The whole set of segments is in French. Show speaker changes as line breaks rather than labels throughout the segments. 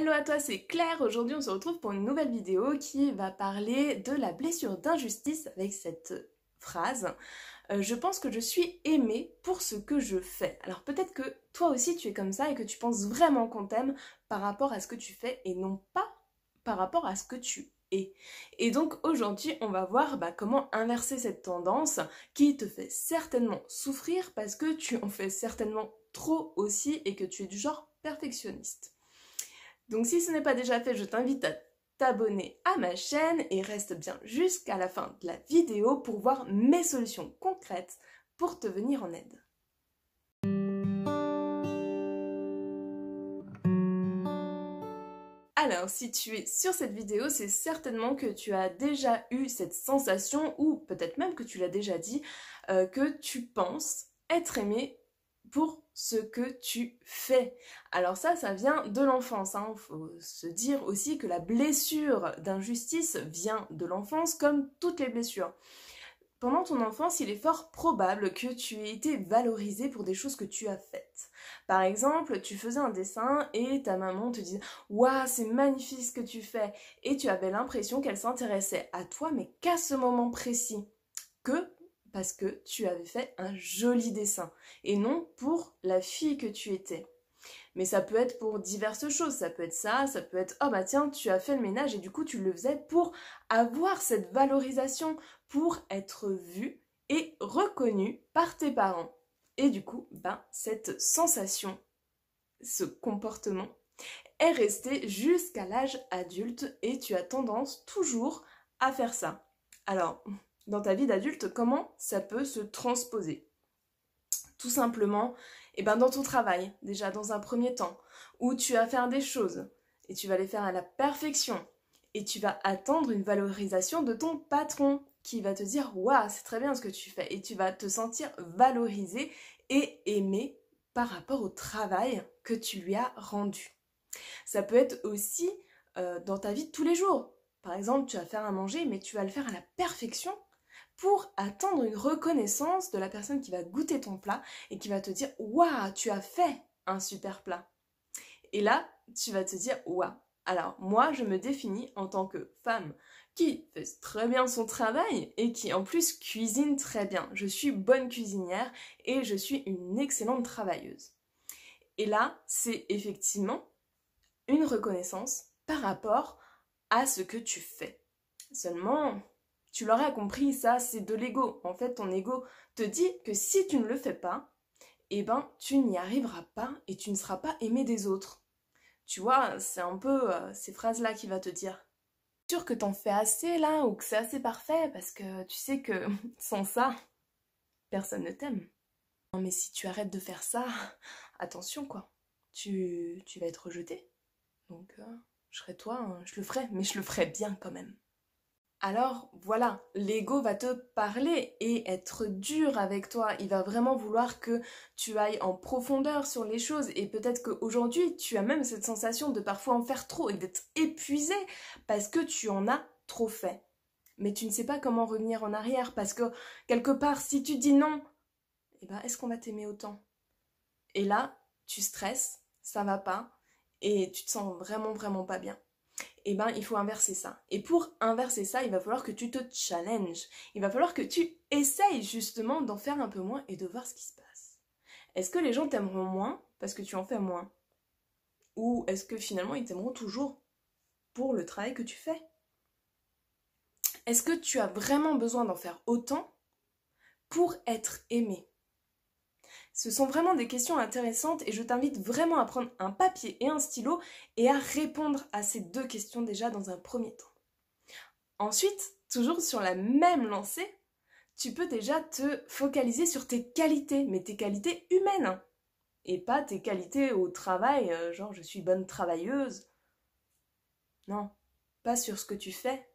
Hello à toi, c'est Claire. Aujourd'hui on se retrouve pour une nouvelle vidéo qui va parler de la blessure d'injustice avec cette phrase. Je pense que je suis aimée pour ce que je fais. Alors peut-être que toi aussi tu es comme ça et que tu penses vraiment qu'on t'aime par rapport à ce que tu fais et non pas par rapport à ce que tu es. Et donc aujourd'hui on va voir comment inverser cette tendance qui te fait certainement souffrir parce que tu en fais certainement trop aussi et que tu es du genre perfectionniste. Donc si ce n'est pas déjà fait, je t'invite à t'abonner à ma chaîne et reste bien jusqu'à la fin de la vidéo pour voir mes solutions concrètes pour te venir en aide. Alors, si tu es sur cette vidéo, c'est certainement que tu as déjà eu cette sensation, ou peut-être même que tu l'as déjà dit, que tu penses être aimé pour ce que tu fais. Alors ça vient de l'enfance, hein. Faut se dire aussi que la blessure d'injustice vient de l'enfance comme toutes les blessures. Pendant ton enfance, il est fort probable que tu aies été valorisé pour des choses que tu as faites. Par exemple, tu faisais un dessin et ta maman te disait « Waouh, c'est magnifique ce que tu fais !» Et tu avais l'impression qu'elle s'intéressait à toi, mais qu'à ce moment précis. Parce que tu avais fait un joli dessin, et non pour la fille que tu étais. Mais ça peut être pour diverses choses, ça peut être ça peut être « Oh bah tiens, tu as fait le ménage et du coup tu le faisais pour avoir cette valorisation, pour être vu et reconnu par tes parents. » Et du coup, cette sensation, ce comportement est resté jusqu'à l'âge adulte et tu as tendance toujours à faire ça. Alors, dans ta vie d'adulte, comment ça peut se transposer? Tout simplement, dans ton travail, déjà dans un premier temps, où tu vas faire des choses et tu vas les faire à la perfection et tu vas attendre une valorisation de ton patron qui va te dire « Waouh, c'est très bien ce que tu fais » et tu vas te sentir valorisé et aimé par rapport au travail que tu lui as rendu. Ça peut être aussi dans ta vie de tous les jours. Par exemple, tu vas faire à manger, mais tu vas le faire à la perfection pour attendre une reconnaissance de la personne qui va goûter ton plat et qui va te dire « Waouh, tu as fait un super plat !» Et là, tu vas te dire « Waouh !» Alors, moi, je me définis en tant que femme qui fait très bien son travail et qui, en plus, cuisine très bien. Je suis bonne cuisinière et je suis une excellente travailleuse. Et là, c'est effectivement une reconnaissance par rapport à ce que tu fais. Seulement, tu l'auras compris, ça c'est de l'ego. En fait, ton ego te dit que si tu ne le fais pas, tu n'y arriveras pas et tu ne seras pas aimé des autres. Tu vois, c'est un peu ces phrases-là qui va te dire. Sûr que t'en fais assez là ou que c'est assez parfait parce que tu sais que sans ça, personne ne t'aime. Non mais si tu arrêtes de faire ça, attention quoi, tu vas être rejeté. Donc je serais toi, hein, je le ferais, mais je le ferais bien quand même. Alors voilà, l'ego va te parler et être dur avec toi. Il va vraiment vouloir que tu ailles en profondeur sur les choses et peut-être qu'aujourd'hui tu as même cette sensation de parfois en faire trop et d'être épuisé parce que tu en as trop fait. Mais tu ne sais pas comment revenir en arrière parce que quelque part si tu dis non, est-ce qu'on va t'aimer autant? Et là, tu stresses, ça va pas et tu te sens vraiment pas bien. Il faut inverser ça. Et pour inverser ça, il va falloir que tu te challenges. Il va falloir que tu essayes justement d'en faire un peu moins et de voir ce qui se passe. Est-ce que les gens t'aimeront moins parce que tu en fais moins? Ou est-ce que finalement ils t'aimeront toujours pour le travail que tu fais? Est-ce que tu as vraiment besoin d'en faire autant pour être aimé? Ce sont vraiment des questions intéressantes et je t'invite vraiment à prendre un papier et un stylo et à répondre à ces deux questions déjà dans un premier temps. Ensuite, toujours sur la même lancée, tu peux déjà te focaliser sur tes qualités, mais tes qualités humaines. Et pas tes qualités au travail, genre je suis bonne travailleuse. Non, pas sur ce que tu fais,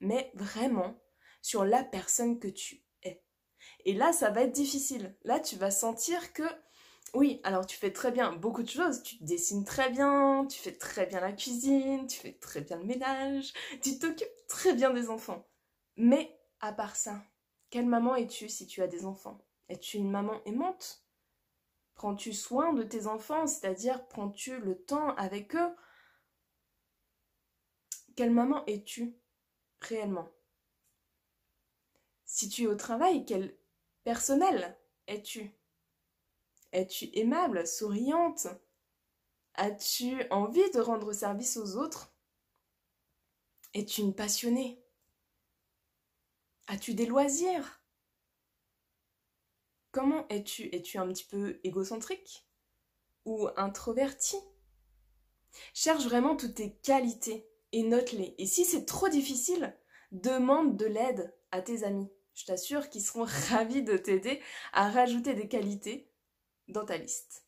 mais vraiment sur la personne que tu es. Et là, ça va être difficile. Là, tu vas sentir que, oui, alors tu fais très bien beaucoup de choses. Tu dessines très bien, tu fais très bien la cuisine, tu fais très bien le ménage, tu t'occupes très bien des enfants. Mais à part ça, quelle maman es-tu si tu as des enfants? Es-tu une maman aimante? Prends-tu soin de tes enfants, c'est-à-dire prends-tu le temps avec eux? quelle maman es-tu réellement? Si tu es au travail, quel personnel es-tu? Es-tu aimable, souriante? As-tu envie de rendre service aux autres? Es-tu une passionnée? As-tu des loisirs? Comment es-tu? Es-tu un petit peu égocentrique? Ou introverti? Cherche vraiment toutes tes qualités et note-les. Et si c'est trop difficile, demande de l'aide à tes amis. Je t'assure qu'ils seront ravis de t'aider à rajouter des qualités dans ta liste.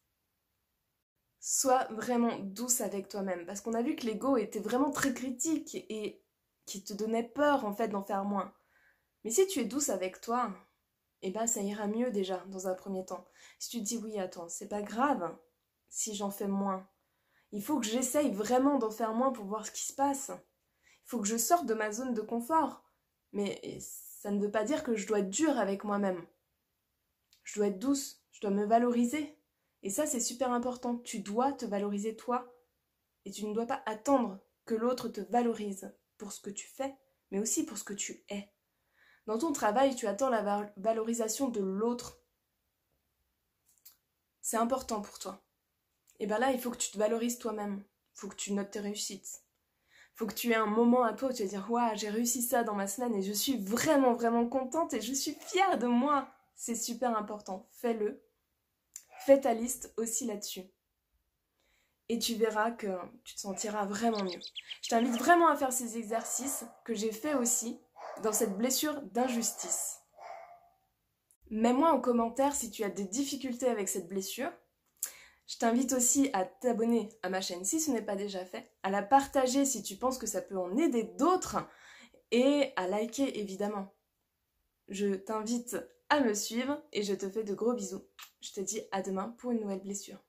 Sois vraiment douce avec toi-même, parce qu'on a vu que l'ego était vraiment très critique et qui te donnait peur en fait d'en faire moins. Mais si tu es douce avec toi, eh ben ça ira mieux déjà dans un premier temps. Si tu te dis oui, attends, c'est pas grave si j'en fais moins. Il faut que j'essaye vraiment d'en faire moins pour voir ce qui se passe. Il faut que je sorte de ma zone de confort. Mais ça ne veut pas dire que je dois être dure avec moi-même. Je dois être douce, je dois me valoriser. Et ça, c'est super important. Tu dois te valoriser toi. Et tu ne dois pas attendre que l'autre te valorise pour ce que tu fais, mais aussi pour ce que tu es. Dans ton travail, tu attends la valorisation de l'autre. C'est important pour toi. Et bien là, il faut que tu te valorises toi-même. Il faut que tu notes tes réussites. Il faut que tu aies un moment à toi où tu vas dire « Waouh, j'ai réussi ça dans ma semaine et je suis vraiment, vraiment contente et je suis fière de moi !» C'est super important. Fais-le. Fais ta liste aussi là-dessus. Et tu verras que tu te sentiras vraiment mieux. Je t'invite vraiment à faire ces exercices que j'ai fait aussi dans cette blessure d'injustice. Mets-moi en commentaire si tu as des difficultés avec cette blessure. Je t'invite aussi à t'abonner à ma chaîne si ce n'est pas déjà fait, à la partager si tu penses que ça peut en aider d'autres et à liker évidemment. Je t'invite à me suivre et je te fais de gros bisous. Je te dis à demain pour une nouvelle blessure.